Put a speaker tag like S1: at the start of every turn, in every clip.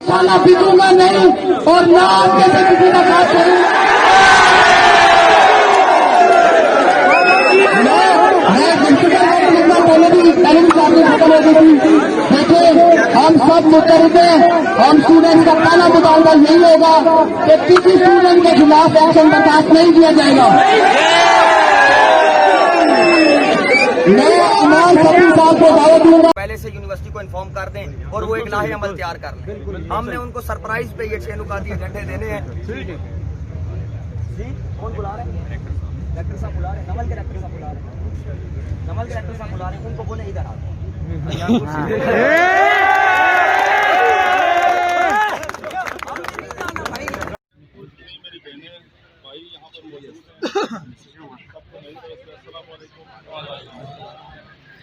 S1: खाना भी दूंगा नहीं और ना आगे से किसी का साथ करूँ। देखिए हम सब मुतहद हैं, हम स्टूडेंट का पहला मुतालबा यही होगा कि किसी स्टूडेंट के खिलाफ एक्शन बर्दाश्त नहीं किया जाएगा। मैं अमान सभी साहब को दावत दूंगा
S2: पहले से यूनिवर्सिटी को इन्फॉर्म कर दें और वो एक लाहे अमल तैयार कर लें। हमने उनको सरप्राइज पे ये 6 नुकाती एजेंडे देने हैं। जी कौन बुला रहे हैं? डायरेक्टर साहब बुला रहे हैं, नवल के डायरेक्टर साहब बुला रहे हैं, नवल के डायरेक्टर साहब बुला रहे हैं, उनको बोले इधर आओ।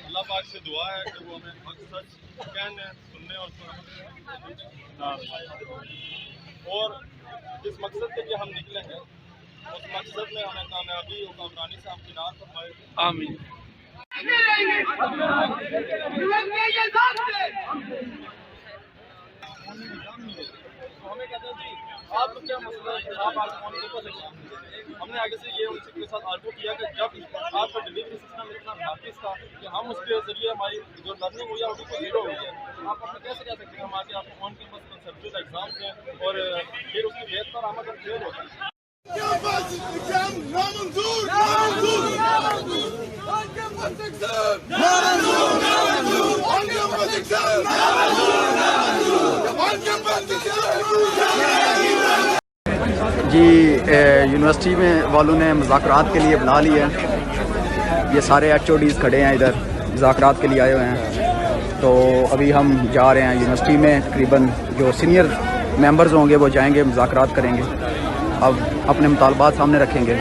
S3: अल्लाह पाक से दुआ है कि वो हमें हक सच कहने सुनने और जिस मकसद के लिए हम निकले हैं उस मकसद में हमें कामयाबी और कामरानी से हम किनार फरमाए। आमीन। हमें कहते हैं जी आप क्या मसला है, आप आज हमने आगे से ये उनके साथ आर्गू किया कि जब आपका डिलीवरी सिस्टम इतना नाकिस था कि हम उसके जरिए हमारी जो लर्निंग हुई है वो जीरो हुई है, आप अपने कैसे कह सकते हैं हम आके आपको ऑन कैंपस कंसेप्चुअल एग्जाम दें और फिर उसकी बेस पर हम अगर फेल होते हैं।
S4: जी यूनिवर्सिटी में वालों ने मुज़ाकरात के लिए बुला लिया है। ये सारे HODs खड़े हैं इधर मुज़ाकरात के लिए आए हुए हैं। तो अभी हम जा रहे हैं यूनिवर्सिटी में, तकरीबन जो सीनियर मेंबर्स होंगे वो जाएंगे, मुज़ाकरात करेंगे, अब अपने मुतालबात सामने रखेंगे।